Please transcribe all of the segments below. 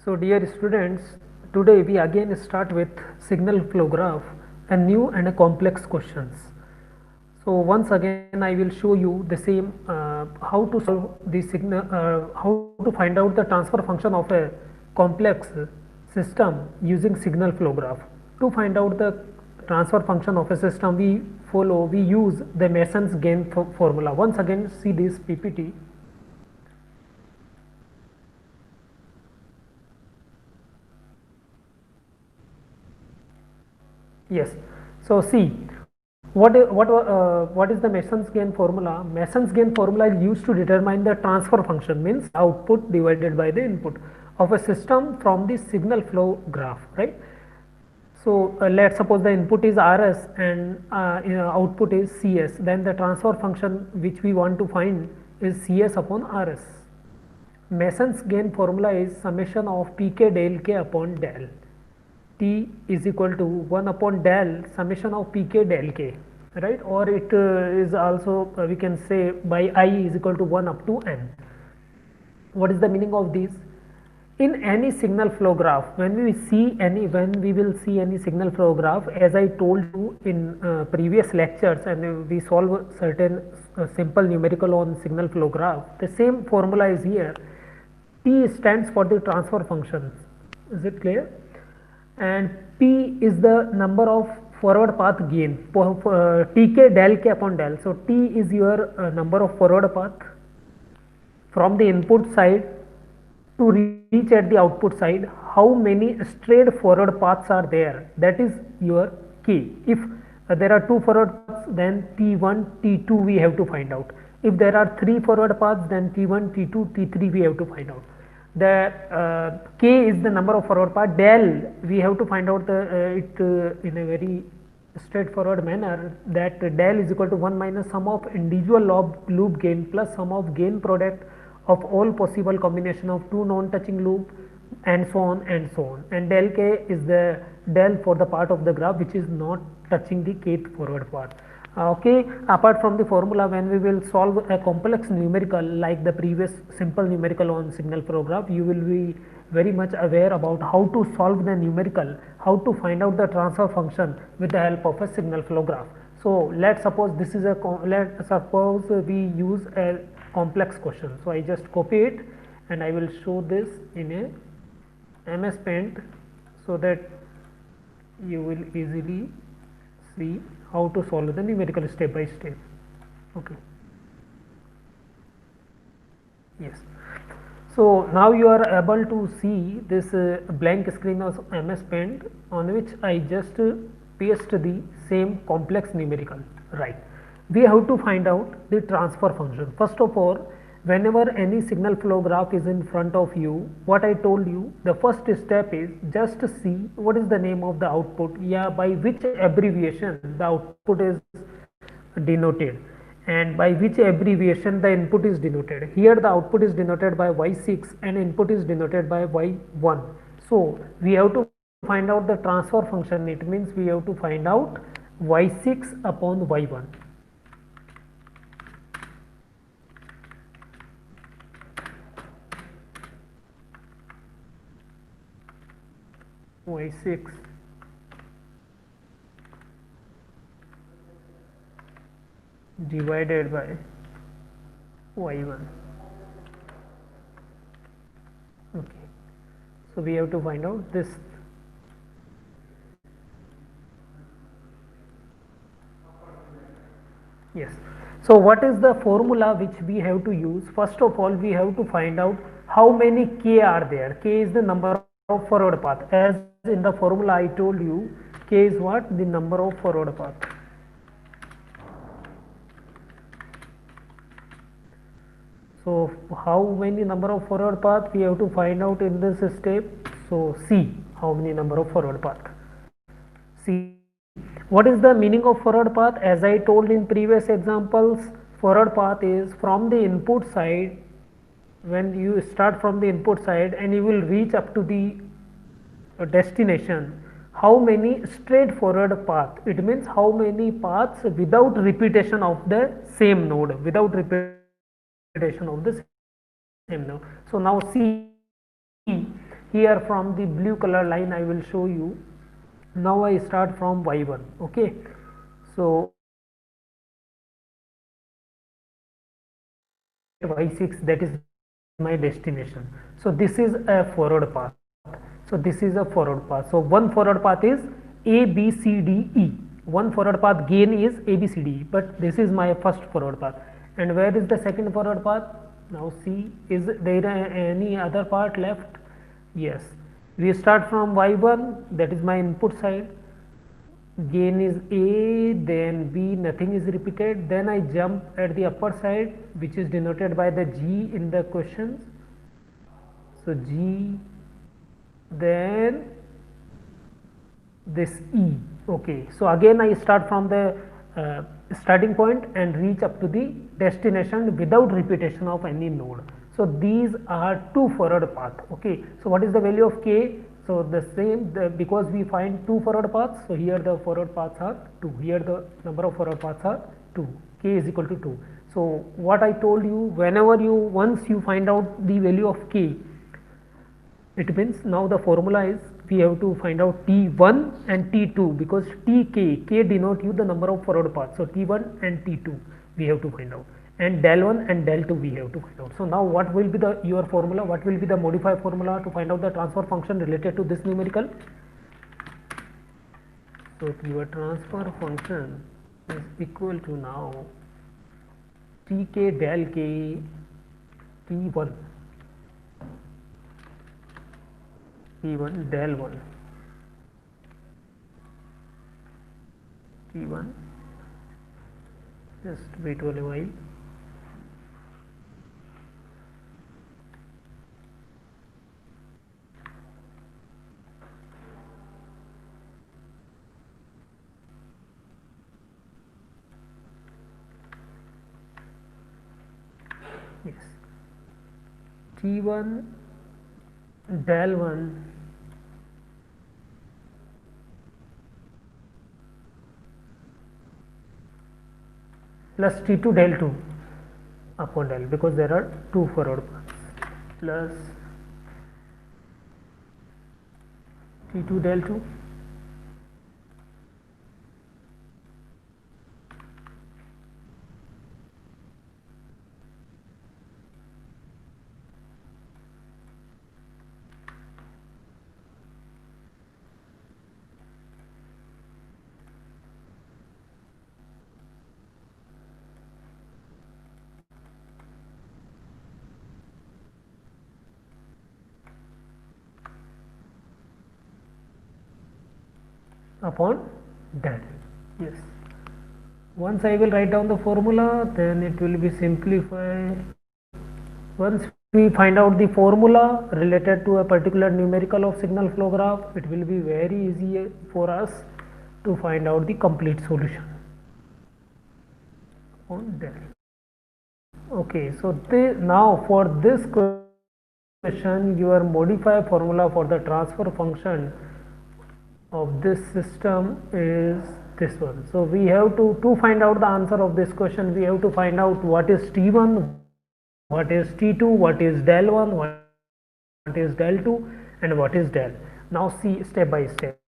So dear students, today we again start with signal flow graph, a new and a complex questions. So once again I will show you the same how to solve the signal, how to find out the transfer function of a complex system using signal flow graph. To find out the transfer function of a system, we use the Mason's gain formula. Once again see this PPT. Yes. So see what is the Mason's gain formula? Mason's gain formula is used to determine the transfer function, means output divided by the input of a system from the signal flow graph, right? So let's suppose the input is Rs and output is Cs. Then the transfer function which we want to find is Cs upon Rs. Mason's gain formula is summation of Pk del k upon del. T is equal to 1 upon del summation of Pk del k, right? Or it is also we can say by I is equal to 1 up to n. What is the meaning of this? In any signal flow graph, when we will see any signal flow graph, as I told you in previous lectures, and we solve certain simple numerical on signal flow graph, the same formula is here. T stands for the transfer function. Is it clear? And P is the number of forward path gain, Tk del k upon del. So T is your number of forward path from the input side to reach at the output side. How many straight forward paths are there? That is your K. If there are two forward paths, then T1, T2 we have to find out. If there are three forward paths, then T1, T2, T3 we have to find out. The K is the number of forward path. Del we have to find out it in a very straightforward manner, that del is equal to 1 minus sum of individual loop gain plus sum of gain product of all possible combination of two non-touching loop, and so on and so on. And del k is the del for the part of the graph which is not touching the kth forward path. Okay, apart from the formula, when we will solve a complex numerical like the previous simple numerical on signal flow graph, you will be very much aware about how to solve the numerical, how to find out the transfer function with the help of a signal flow graph. So let's suppose this is let's suppose we use a complex question. So I just copy it and I will show this in a MS Paint so that you will easily see how to solve the numerical step by step. Okay. Yes. So now you are able to see this blank screen of MS Paint on which I just paste the same complex numerical, right? We have to find out the transfer function. First of all, whenever any signal flow graph is in front of you, what I told you, the first step is just see what is the name of the output, by which abbreviation the output is denoted, and by which abbreviation the input is denoted. Here the output is denoted by y6 and input is denoted by y1. So we have to find out the transfer function. It means we have to find out y6 upon y1. y6 divided by y1. Okay, so we have to find out this. Yes. So what is the formula which we have to use? First of all, we have to find out how many k are there. K is the number of forward path. As in the formula I told you, k is what? The number of forward path. So how many number of forward path we have to find out in this step? So C, how many number of forward path? C. What is the meaning of forward path? As I told in previous examples, forward path is from the input side. When you start from the input side and you will reach up to the destination, how many straight forward path? It means how many paths without repetition of the same node, without repetition of the same node. So now see here from the blue color line I will show you. Now I start from y1. Okay, so y6, that is my destination. So this is a forward path. So this is a forward path. So one forward path is A, B, C, D, E. One forward path gain is A, B, C, D, E. But this is my first forward path. And where is the second forward path? Now see, is there any other part left? Yes. We start from y1, that is my input side. Gain is A, then B, nothing is repeated. Then I jump at the upper side, which is denoted by the G in the questions. So G, then this E. Okay, so again I start from the starting point and reach up to the destination without repetition of any node. So these are two forward paths. Okay, so what is the value of k? So the same, because we find two forward paths, so here the forward paths are 2, here the number of forward paths are 2, k is equal to 2. So what I told you, whenever you, once you find out the value of k, it means now the formula is we have to find out T1 and T2, because k denote you the number of forward paths. So T1 and T2 we have to find out, and del 1 and del 2 we have to find out. So now what will be the your formula? What will be the modified formula to find out the transfer function related to this numerical? So your transfer function is equal to now Tk del k T1 T1 del 1 T1, just wait for a while. Yes, T1 del 1 plus T2 del 2 upon del, because there are two forward paths, plus T2 del 2 upon del. Yes, once I will write down the formula, then it will be simplified. Once we find out the formula related to a particular numerical of signal flow graph, it will be very easy for us to find out the complete solution on del. Okay, so now for this question, your modified formula for the transfer function of this system is this one. So we have to find out the answer of this question, we have to find out what is T1, what is T2, what is del 1, what is del 2, and what is del. Now see step by step.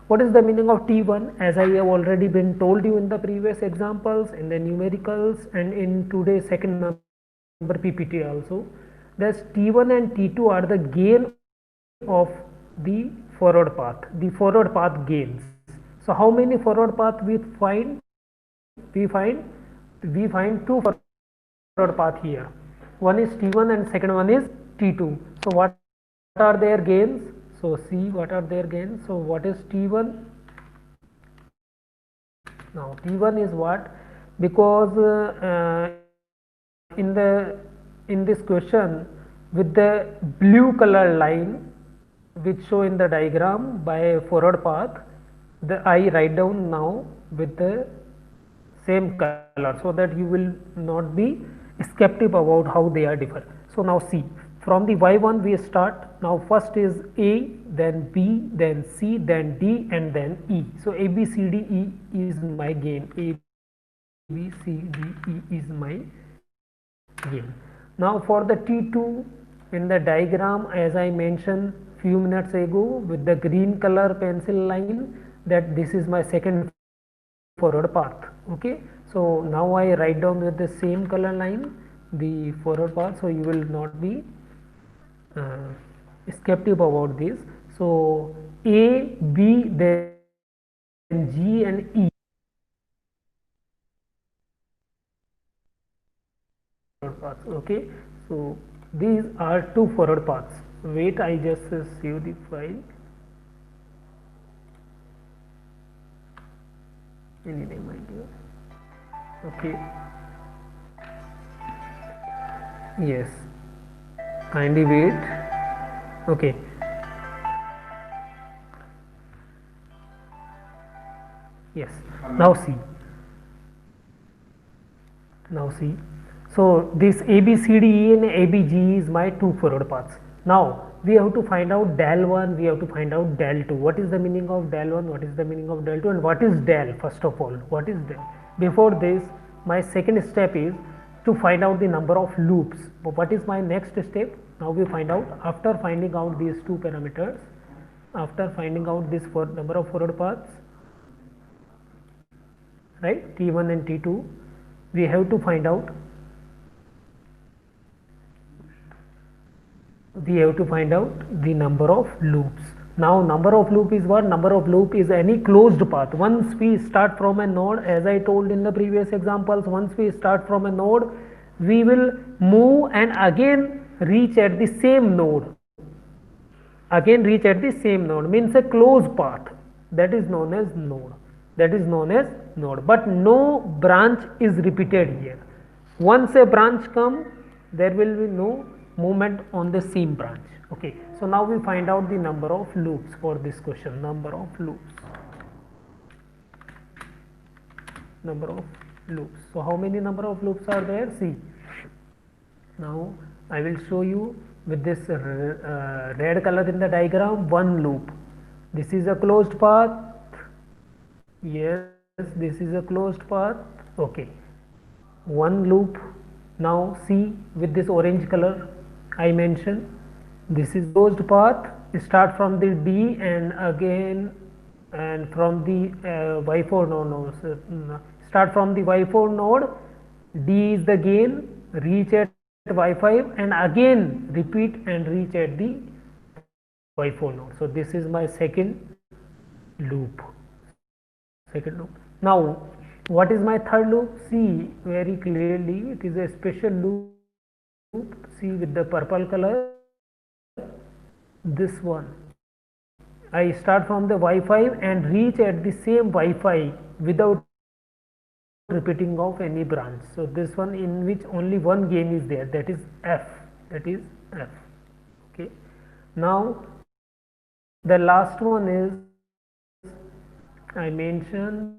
What is the meaning of T1? As I have already been told you in the previous examples, in the numericals, and in today's second number PPT also, that T1 and T2 are the gain of the forward path, the forward path gains. So how many forward path we find? We find two forward path here. One is T1 and second one is T2. So what are their gains? So see what are their gains. So what is T1? Now T1 is what? Because in this question, with the blue color line which show in the diagram by forward path, I write down now with the same color, so that you will not be skeptic about how they are different. So now see, from the y1 we start. Now first is A, then B, then C, then D, and then E. So A, B, C, D, E is my gain. A, B, C, D, E is my gain. Now for the T2, in the diagram, as I mentioned few minutes ago with the green color pencil line, that this is my second forward path. Okay, so now I write down with the same color line the forward path, so you will not be skeptic about this. So A, B, then G and E. Paths. Okay, so these are two forward paths. Wait, I just save the file. Any name idea? Okay. Yes. Kindly wait. Okay. Yes. Now see. Now see. So this ABCDE and ABG is my two forward paths. Now we have to find out del 1, we have to find out del 2. What is the meaning of del 1, what is the meaning of del 2, and what is del? First of all, what is del? Before this, my second step is to find out the number of loops. But what is my next step? Now we find out, after finding out these two parameters, after finding out this number of forward paths, right, T1 and T2, we have to find out the number of loops. Now number of loop is what? Number of loop is any closed path. Once we start from a node, as I told in the previous examples, once we start from a node, we will move and again reach at the same node. Again reach at the same node means a closed path, that is known as node. That is known as node. But no branch is repeated here. Once a branch comes, there will be no movement on the same branch. Okay, so now we find out the number of loops for this question. Number of loops. Number of loops. So how many number of loops are there? See, now I will show you with this red color in the diagram, one loop. This is a closed path. Yes, this is a closed path. Okay, one loop. Now see, with this orange color I mentioned, this is closed path. Start from the D and again, and from the Y4 node. Start from the Y4 node, D is the gain, reach at Y5 and again repeat and reach at the Y4 node. So this is my second loop. Now what is my third loop? See very clearly, it is a special loop. See with the purple color, this one. I start from the Y5 and reach at the same Y5 without repeating of any branch. So this one in which only one gain is there, that is F. Okay. Now the last one is, I mentioned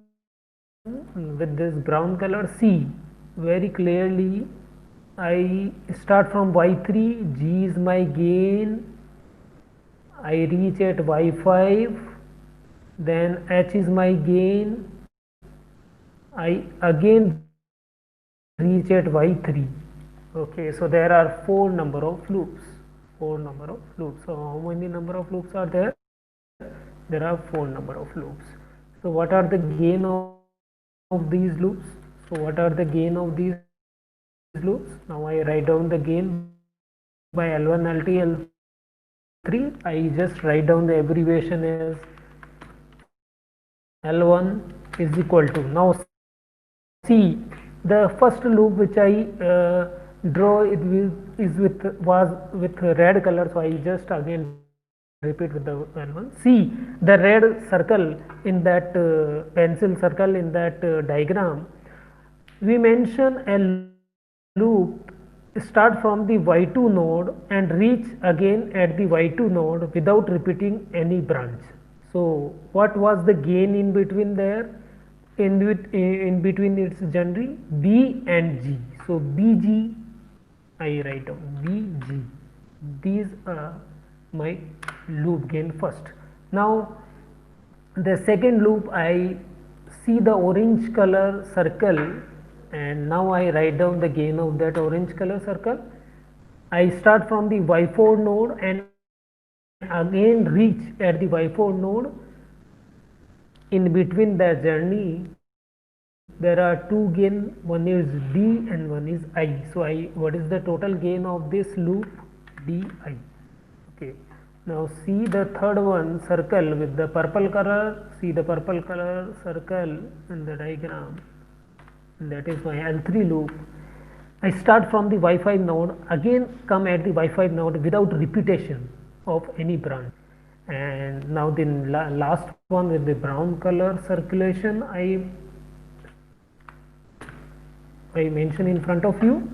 with this brown color. C very clearly, I start from Y3, G is my gain, I reach at Y5, then H is my gain, I again reach at Y3. Okay, so there are four number of loops. So how many number of loops are there? There are four number of loops. So what are the gain of these loops? Now I write down the gain by L1, L2, L3. I just write down the abbreviation as L1 is equal to. Now see, the first loop which I draw was with red color, so I just again repeat with the L1. See the red circle in that pencil circle in that diagram. We mention a loop start from the Y2 node and reach again at the Y2 node without repeating any branch. So what was the gain in between there? In between its genre B and G. So BG I write down BG. These are my loop gain first. Now the second loop, I see the orange color circle and now I write down the gain of that orange color circle. I start from the y4 node and again reach at the y4 node. In between the journey there are two gain, one is d and one is I. So what is the total gain of this loop? Di. Okay, now see the third one, circle with the purple color. See the purple color circle in the diagram, that is my L3 loop. I start from the y5 node, again come at the y5 node without repetition of any branch, and now the last one with the brown color circulation I mention in front of you.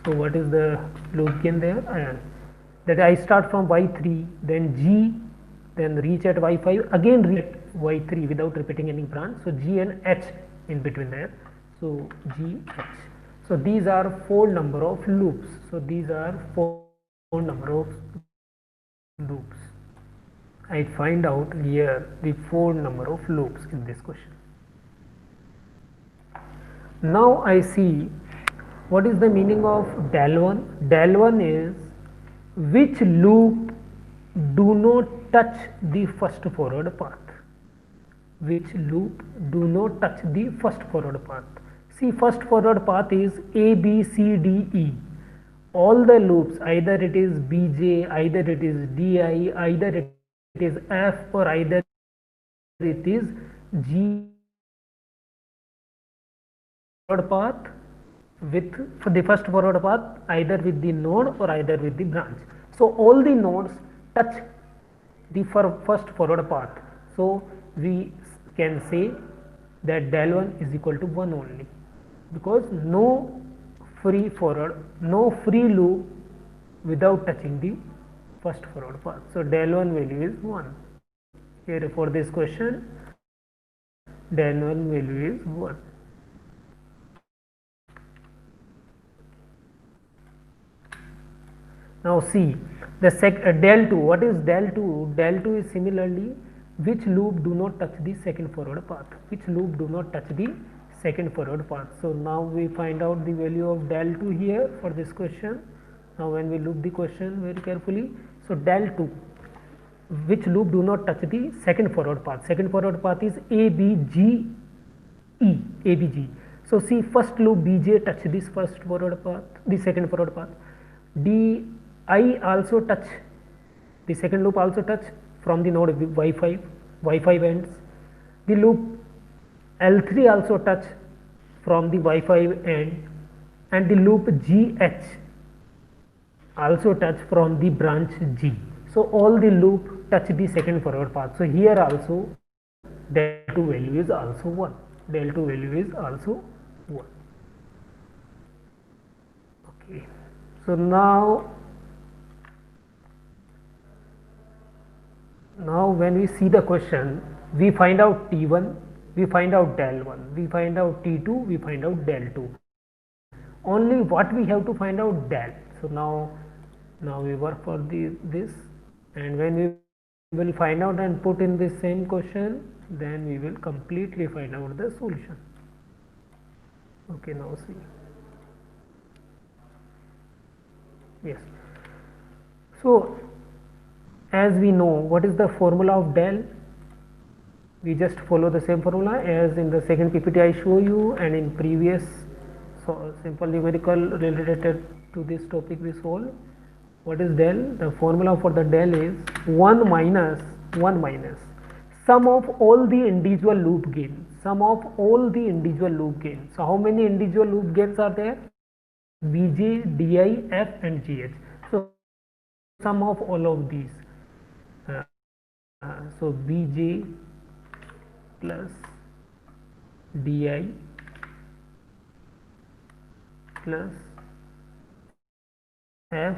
So what is the loop gain there? That I start from y3, then g, then reach at y5, again reach at y3 without repeating any branch. So g and h in between there. So g, h. So these are four number of loops. So these are four number of loops. I find out here the four number of loops in this question. Now I see what is the meaning of del1. Del1 is which loop do not touch the first forward path. Which loop do not touch the first forward path. See, first forward path is A, B, C, D, E. All the loops, either it is Bj, either it is Di, either it is F, or either it is G. Forward path with for the first forward path either with the node or either with the branch. So all the nodes touch the first forward path. So we can say that del1 is equal to 1 only, because no free loop without touching the first forward path. So del1 value is 1. Here for this question, del1 value is 1. Now see the del2. What is del2? Del2 is similarly which loop do not touch the second forward path. Which loop do not touch the second forward path. So now we find out the value of del2 here for this question. Now when we look the question very carefully, so del2, which loop do not touch the second forward path. Second forward path is A, B, G, E, A, B, G. So see, first loop Bj touch this first forward path, the second forward path. D, I also touch, the second loop also touch from the node y5 ends. The loop L3 also touch from the y5 end, and the loop GH also touch from the branch G. So all the loop touch the second forward path. So here also del2 value is also 1. Del2 value is also 1. Okay. So now when we see the question, we find out T1, we find out del1, we find out T2, we find out del2. Only what we have to find out del. So now we work for this, and when we will find out and put in the same question, then we will completely find out the solution. Okay, now see. Yes. So as we know, what is the formula of del? We just follow the same formula as in the second PPT I show you, and in previous simple numerical related to this topic we solve. What is del? The formula for the del is 1 minus sum of all the individual loop gains. Sum of all the individual loop gains. So how many individual loop gains are there? Bj, Di, F and Gh. So sum of all of these. So Bj plus Di plus F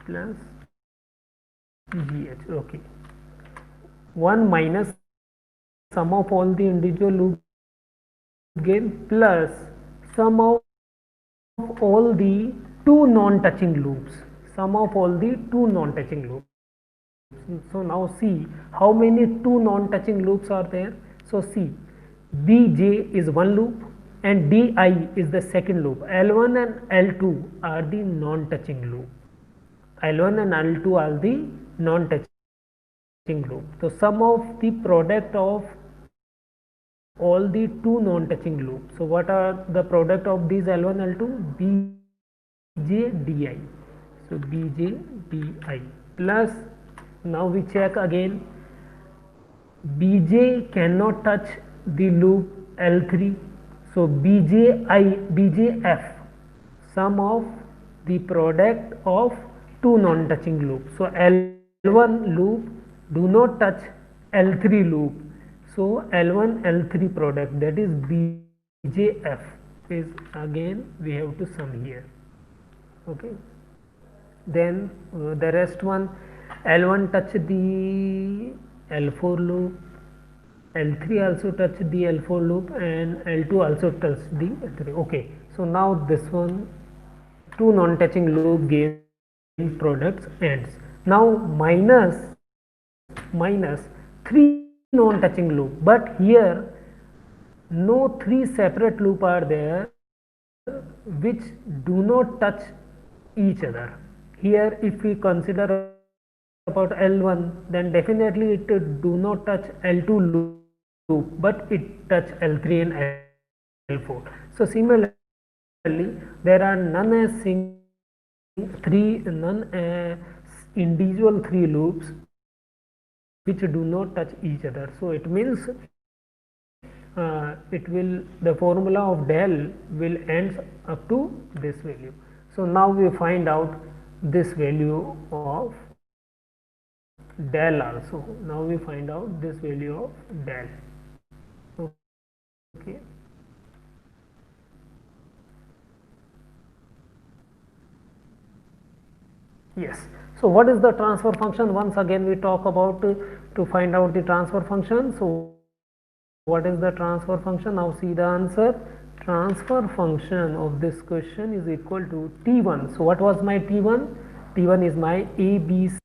plus Gh. Okay. 1 minus sum of all the individual loop gain plus sum of all the two non-touching loops. Sum of all the two non-touching loops. So now see how many two non-touching loops are there. So see, Bj is one loop, and di is the second loop. L1 and L2 are the non-touching loop. L1 and L2 are the non-touching loop. So sum of the product of all the two non-touching loops. So what are the product of these L1 L2? Bj di. So Bj di plus, now we check again, Bj cannot touch the loop L3. So Bjf, sum of the product of two non-touching loops. So L1 loop do not touch L3 loop. So L1 L3 product, that is Bjf, is again we have to sum here. Okay. Then the rest one, L1 touch the L4 loop, L3 also touch the L4 loop, and L2 also touch the L3. Okay, so now this one, two non-touching loop gain products ends. Now minus three non-touching loop, but here no three separate loop are there which do not touch each other. Here if we consider about L1, then definitely it do not touch L2 loop, but it touch L3 and L4. So similarly, there are none individual three loops which do not touch each other. So it means the formula of del will ends up to this value. So now we find out this value of del also. Now we find out this value of del. Okay. Yes. So what is the transfer function? Once again we talk about to find out the transfer function. So what is the transfer function? Now see the answer. Transfer function of this question is equal to T1. So what was my T1? T1 is my ABC